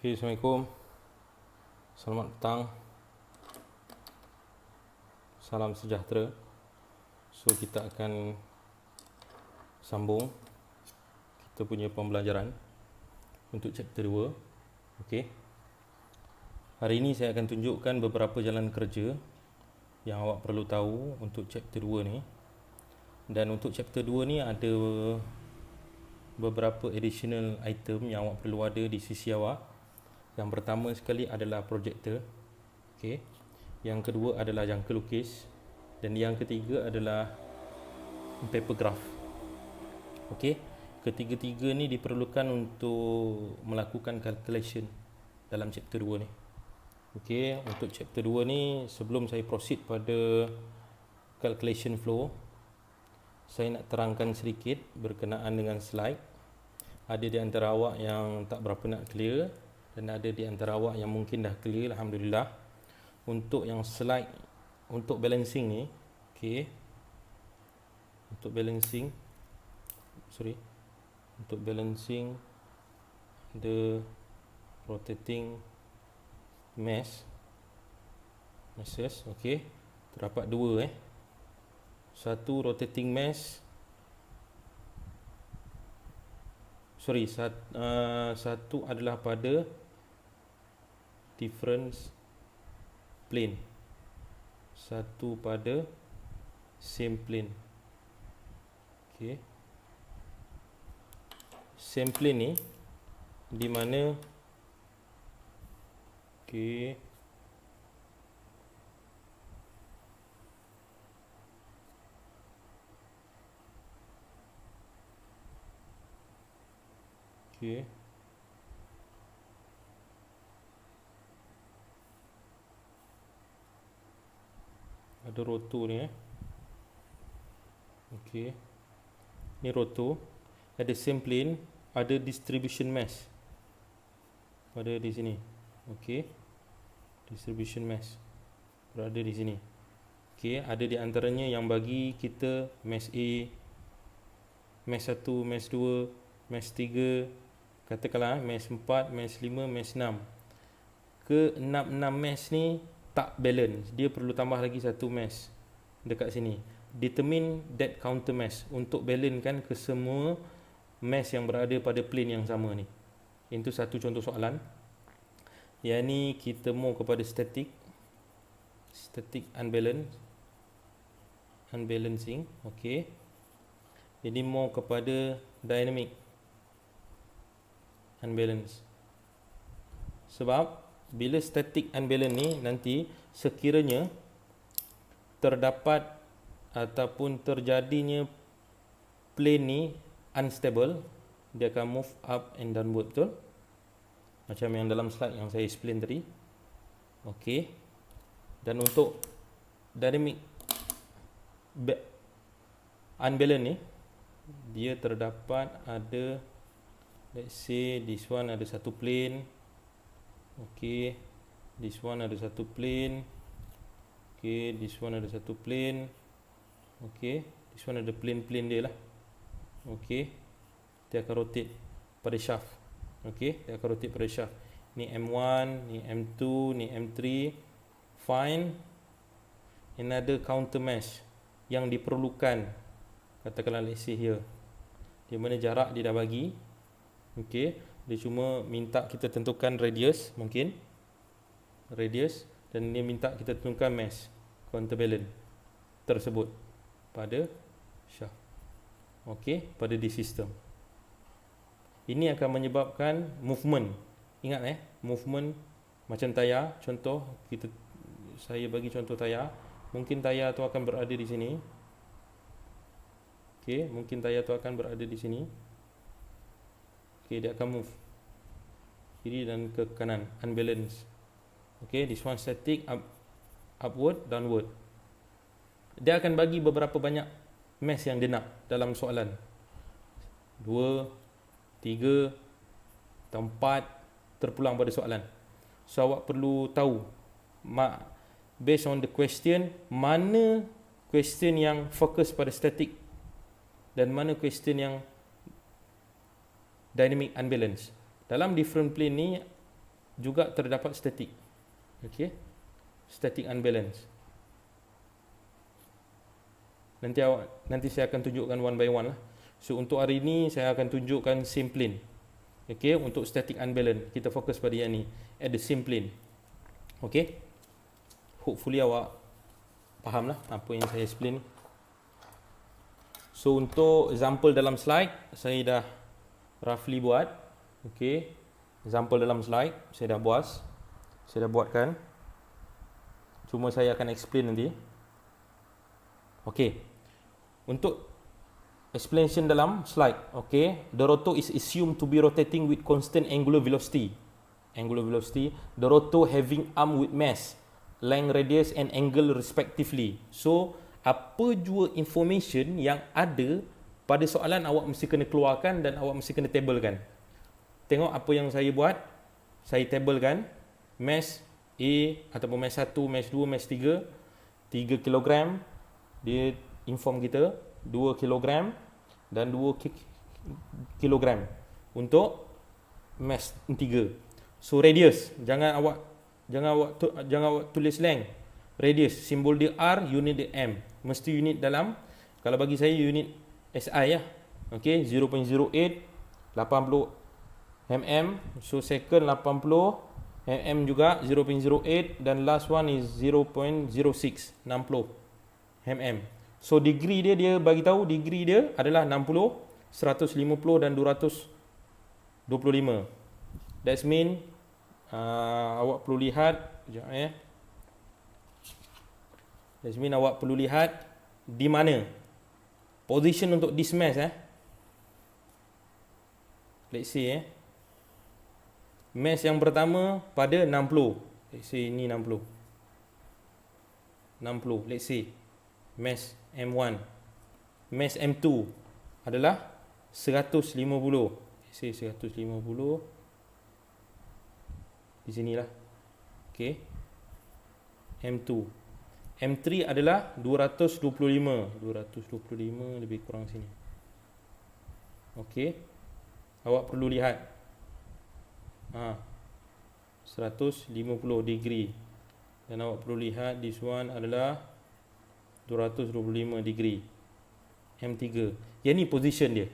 Okay, Assalamualaikum. Selamat petang. Salam sejahtera. So, kita akan sambung kita punya pembelajaran untuk chapter 2. Okay. Hari ini saya akan tunjukkan beberapa jalan kerja yang awak perlu tahu untuk chapter 2 ni. Dan untuk chapter 2 ni ada beberapa additional item yang awak perlu ada di sisi awak. Yang pertama sekali adalah projector. Okay. Yang kedua adalah jangka lukis. Dan yang ketiga adalah paper graph. Okay. Ketiga-tiga ni diperlukan untuk melakukan calculation dalam chapter 2 ni. Okay. Untuk chapter 2 ni, sebelum saya proceed pada calculation flow, saya nak terangkan sedikit berkenaan dengan slide. Ada di antara awak yang tak berapa nak clear, dan ada di antara awak yang mungkin dah clear, Alhamdulillah. Untuk yang slide, untuk balancing ni, okay, untuk balancing the rotating meshes, okay, terdapat dua satu rotating mesh, satu adalah pada difference plane, satu pada same plane. Okay. Same plane ni di mana okay, okay, ada roto ni okay. Ni roto, ada same plane, ada distribution mesh pada di sini. Okay. Distribution mesh berada di sini. Okay. Ada di antaranya yang bagi kita mesh A, mesh 1, mesh 2, mesh 3, katakanlah mesh 4, mesh 5, mesh 6. Ke 6 mesh ni tak balance, dia perlu tambah lagi satu mesh dekat sini. Determine that counter mesh untuk balancekan ke semua mesh yang berada pada plane yang sama ni. Itu satu contoh soalan. Yang ni kita mau kepada static unbalancing, okey. Jadi mau kepada dynamic unbalance. Sebab bila static unbalance ni nanti sekiranya terdapat ataupun terjadinya plane ni unstable, dia akan move up and downward, betul? Macam yang dalam slide yang saya explain tadi. Okey. Dan untuk dynamic unbalance ni, dia terdapat ada, let's say this one ada satu plane. Okay, this one ada satu plane. Okay, this one ada satu plane. Okay, this one ada plane dia lah. Okay, dia akan rotate pada shaft. Okay, dia akan rotate pada shaft. Ni M1, ni M2, ni M3. Find another counter mesh yang diperlukan. Katakanlah let's say here, di mana jarak dia dah bagi. Okay, dia cuma minta kita tentukan radius, mungkin radius, dan dia minta kita tentukan mesh counterbalance tersebut pada shaft. Okey, pada di sistem. Ini akan menyebabkan movement. Ingat movement macam tayar. Contoh saya bagi contoh tayar. Mungkin tayar tu akan berada di sini. Okey, mungkin tayar tu akan berada di sini. Okay, dia akan move kiri dan ke kanan, unbalance. Okay, this one static, upward, downward. Dia akan bagi beberapa banyak mesh yang dia nak dalam soalan. 2, 3, 4 terpulang pada soalan. So awak perlu tahu based on the question, mana question yang fokus pada static dan mana question yang dynamic unbalance. Dalam different plane ni juga terdapat static. Okey. Static unbalance. Nanti saya akan tunjukkan one by one lah. So untuk hari ini saya akan tunjukkan same plane. Okey, untuk static unbalance kita fokus pada yang ni, at the same plane. Okey. Hopefully awak faham lah apa yang saya explain. So untuk example dalam slide saya dah roughly buat. Okey. Example dalam slide saya dah buatkan. Cuma saya akan explain nanti. Okey. Untuk explanation dalam slide, okay, the rotor is assumed to be rotating with constant angular velocity. The rotor having arm with mass, length, radius and angle respectively. So, apa jua information yang ada pada soalan awak mesti kena keluarkan dan awak mesti kena tablekan. Tengok apa yang saya buat. Saya tablekan mass A ataupun mass 1, mass 2, mass 3 kg. Dia inform kita 2 kg dan 2 kg untuk mass 3. So radius, jangan awak tulis length. Radius, simbol dia R, unit dia M. Mesti unit dalam, kalau bagi saya unit SI lah. Okey, 0.08 80 mm. So second 80 mm juga 0.08 dan last one is 0.06 60 mm. So degree dia bagi tahu degree dia adalah 60, 150 dan 225. That's mean awak perlu lihat, sekejap That's mean awak perlu lihat di mana position untuk this mass Let's say mass yang pertama pada 60. Let's say ini 60. Let's say mass M1. Mass M2 adalah 150. Let's say 150 di sinilah. Okey. M2. M3 adalah 225 lebih kurang sini. Okey. Awak perlu lihat 150 degree. Dan awak perlu lihat this one adalah 225 degree. M3. Yang ni position dia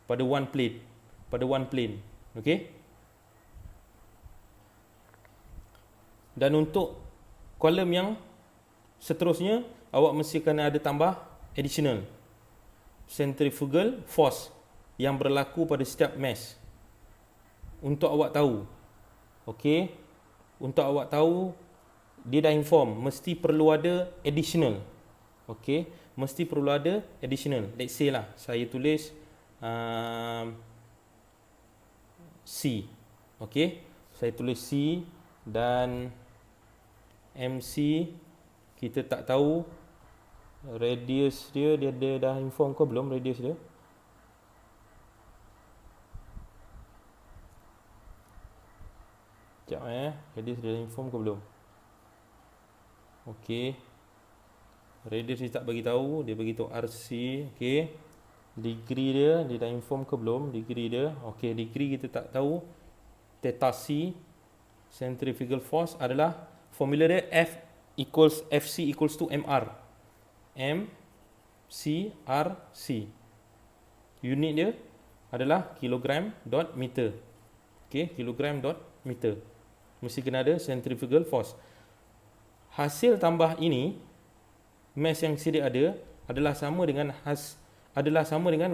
pada one plane. Okey. Dan untuk kolom yang seterusnya awak mesti kena ada tambah additional centrifugal force yang berlaku pada setiap mass. Untuk awak tahu. Okey. Untuk awak tahu, dia dah inform mesti perlu ada additional. Okey, mesti perlu ada additional. Let's say lah, saya tulis C. Okey, saya tulis C dan MC kita tak tahu radius dia dah inform ke belum radius dia? Sekejap radius dia dah inform ke belum? Okey. Radius dia tak bagi tahu, dia bagi tahu RC. Okey. Degree dia dah inform ke belum degree dia? Okey, degree kita tak tahu. Theta C centrifugal force adalah formula dia FC equals to MR. MCRC. Unit dia adalah kilogram dot meter. Okey, kilogram dot meter. Mesti kena ada centrifugal force. Hasil tambah ini, mass yang sedia ada adalah sama dengan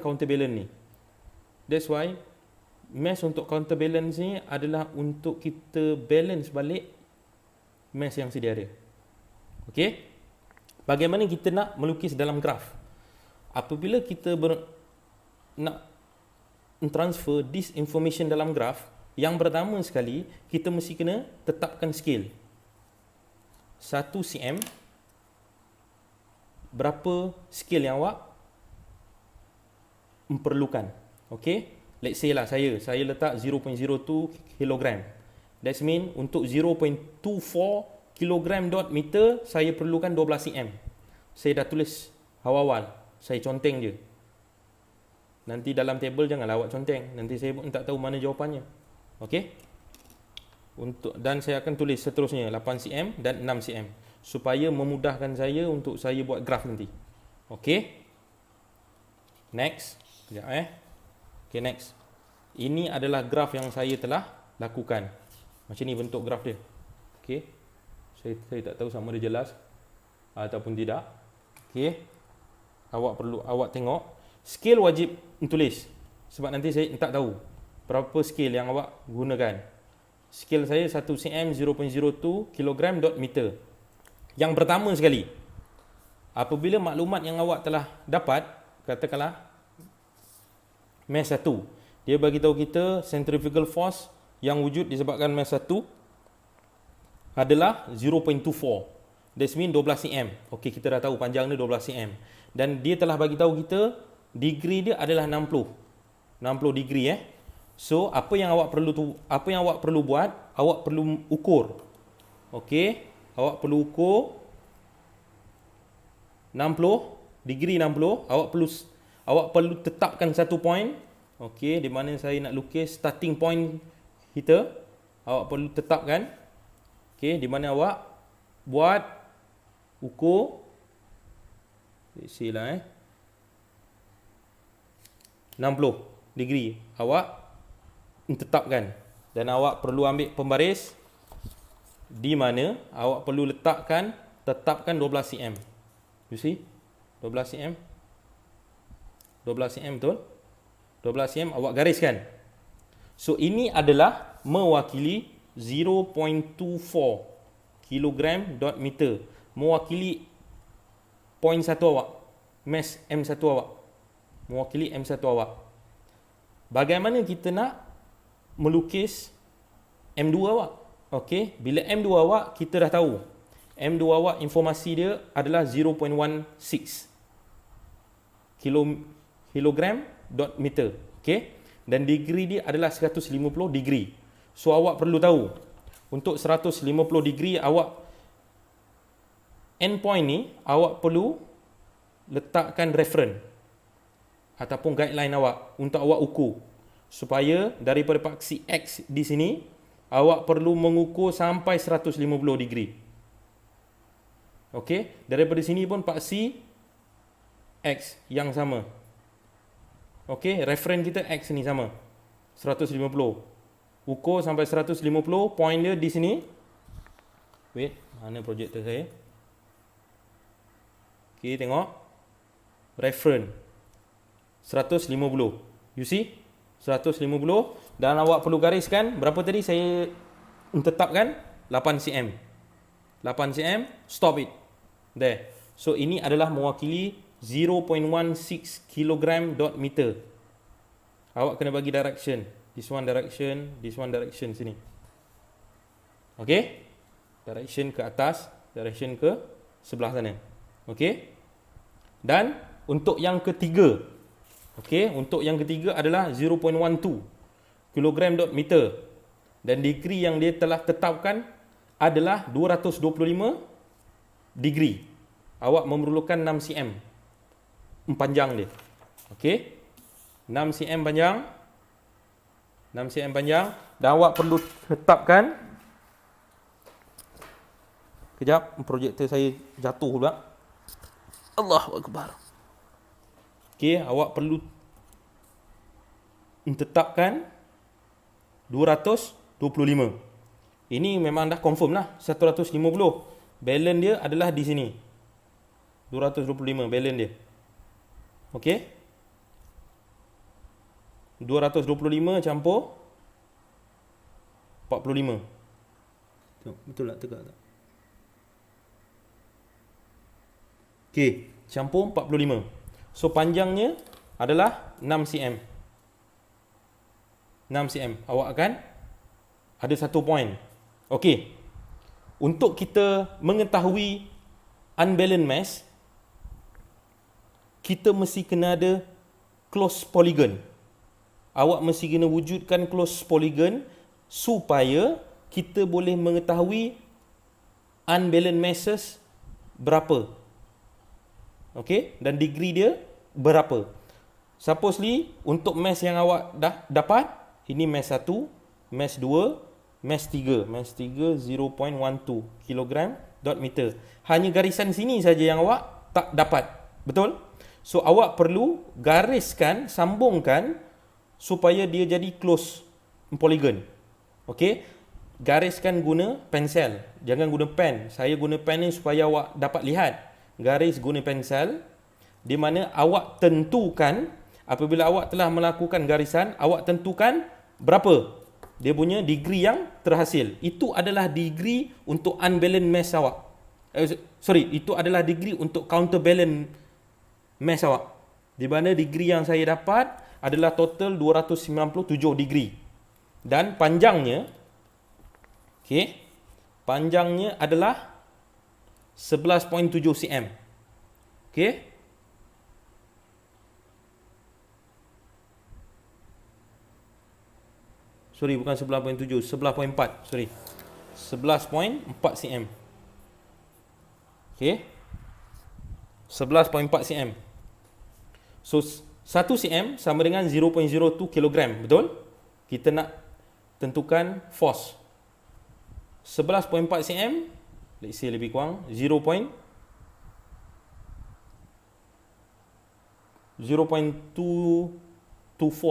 counterbalance ni. That's why mass untuk counterbalance ni adalah untuk kita balance balik mass yang sedia ada. Okey? Bagaimana kita nak melukis dalam graf? Apabila kita nak transfer this information dalam graf, yang pertama sekali kita mesti kena tetapkan scale. 1 cm berapa scale yang awak memerlukan. Okey, let's say lah saya letak 0.02 kg. That mean untuk 0.24 kg dot meter saya perlukan 12 cm. Saya dah tulis awal-awal, saya conteng je. Nanti dalam table janganlah awak conteng, nanti saya pun tak tahu mana jawapannya. Okey, dan saya akan tulis seterusnya 8 cm dan 6 cm supaya memudahkan saya untuk saya buat graf nanti. Okey. Next. Sekejap Okey, next. Ini adalah graf yang saya telah lakukan. Macam ni bentuk graf dia. Okey. Saya tak tahu sama ada jelas ataupun tidak. Okey. Awak tengok. Scale wajib tulis. Sebab nanti saya tak tahu berapa scale yang awak gunakan. Scale saya 1 cm 0.02 kg/meter. Yang pertama sekali, apabila maklumat yang awak telah dapat, katakanlah Mass 1, dia bagi tahu kita centrifugal force yang wujud disebabkan Mass 1 adalah 0.24. That means 12 cm. Okey, kita dah tahu panjang dia 12 cm. Dan dia telah bagi tahu kita degree dia adalah 60 degree So, apa yang awak perlu buat, awak perlu ukur. Okey, awak perlu ukur 60 degree 60. Awak perlu tetapkan satu point. Okey, di mana saya nak lukis starting point kita. Awak perlu tetapkan. Okey, di mana awak buat ukur. Silah 60 degree. Awak tetapkan dan awak perlu ambil pembaris di mana awak perlu tetapkan 12 cm. You see? 12 cm. 12 cm betul? 12 cm awak gariskan. So ini adalah mewakili 0.24 kg/meter. Mewakili point 1 awak. Mass M1 awak. Mewakili M1 awak. Bagaimana kita nak melukis M2 awak? Okey, bila M2 awak kita dah tahu. M2 awak informasi dia adalah 0.16 kg/meter. Okey, dan degree dia adalah 150 degree. So awak perlu tahu untuk 150 degree awak endpoint ni awak perlu letakkan reference ataupun guideline awak untuk awak ukur. Supaya daripada paksi X di sini, awak perlu mengukur sampai 150 degree. Okey, daripada sini pun paksi X yang sama. Okey, reference kita X ni sama. 150. Ukur sampai 150, point dia di sini. Wait, mana projector saya? Okey, tengok. Reference 150. You see? 150 dan awak perlu gariskan berapa tadi saya tetapkan 8 cm. 8 cm, stop it. There. So ini adalah mewakili 0.16 kg/meter. Awak kena bagi direction. This one direction sini. Okey? Direction ke atas, direction ke sebelah sana. Okey? Dan untuk yang ketiga, untuk yang ketiga adalah 0.12 kg/meter dan degree yang dia telah tetapkan adalah 225 degree. Awak memerlukan 6 cm panjang dia. Okey. 6 cm panjang. 6 cm panjang dan awak perlu tetapkan. Kejap, projektor saya jatuh pula. Allahu akbar. Okey, awak perlu tetapkan 225. Ini memang dah confirm lah 150. Balance dia adalah di sini. 225 balance dia. Okey. 225 campur 45. Tengok, betul tak tegak tak? Okey, campur 45. So panjangnya adalah 6 cm. 6 cm. Awak akan ada satu point. Okey. Untuk kita mengetahui unbalanced mass, kita mesti kena ada closed polygon. Awak mesti kena wujudkan closed polygon supaya kita boleh mengetahui unbalanced masses berapa. Okey, dan degree dia berapa. Supposedly untuk mass yang awak dah dapat, ini mass 1, mass 2, Mass 3 0.12 kilogram dot meter. Hanya garisan sini saja yang awak tak dapat. Betul? So awak perlu gariskan, sambungkan supaya dia jadi close polygon. Okey? Gariskan guna pensel. Jangan guna pen. Saya guna pen ni supaya awak dapat lihat. Garis guna pensel, di mana awak tentukan, apabila awak telah melakukan garisan, awak tentukan berapa dia punya degree yang terhasil. Itu adalah degree untuk unbalanced mass awak. Itu adalah degree untuk counterbalance mass awak. Di mana degree yang saya dapat adalah total 297 degree. Dan panjangnya, okey, panjangnya adalah 11.7 cm. Okey. Sorry, bukan 11.7, 11.4. Sorry. 11.4 cm. Okey. 11.4 cm. So 1 cm sama dengan 0.02 kg, betul? Kita nak tentukan force. 11.4 cm, let's say lebih kurang 0.224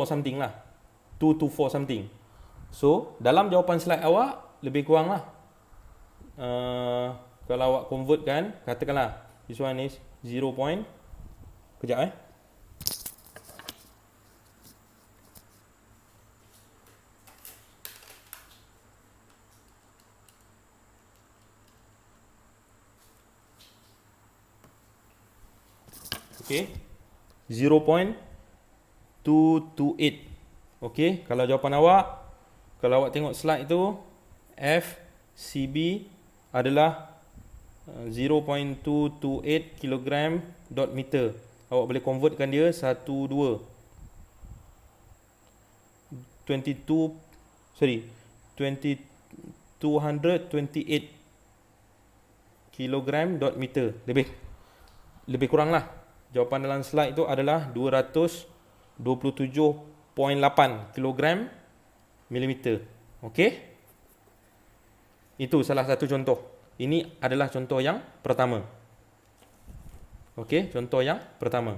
something lah. 224 something. So, dalam jawapan slide awak, lebih kurang lah. Kalau awak convertkan, katakanlah, this one is 0. Kejap Okay. 0.228. Okay. Kalau jawapan awak, kalau awak tengok slide tu, FCB adalah 0.228 kg dot meter. Awak boleh convertkan dia 22 228 kg dot meter. Lebih kurang lah. Jawapan dalam slide itu adalah 227.8 kg milimeter. Okey? Itu salah satu contoh. Ini adalah contoh yang pertama. Okey, contoh yang pertama.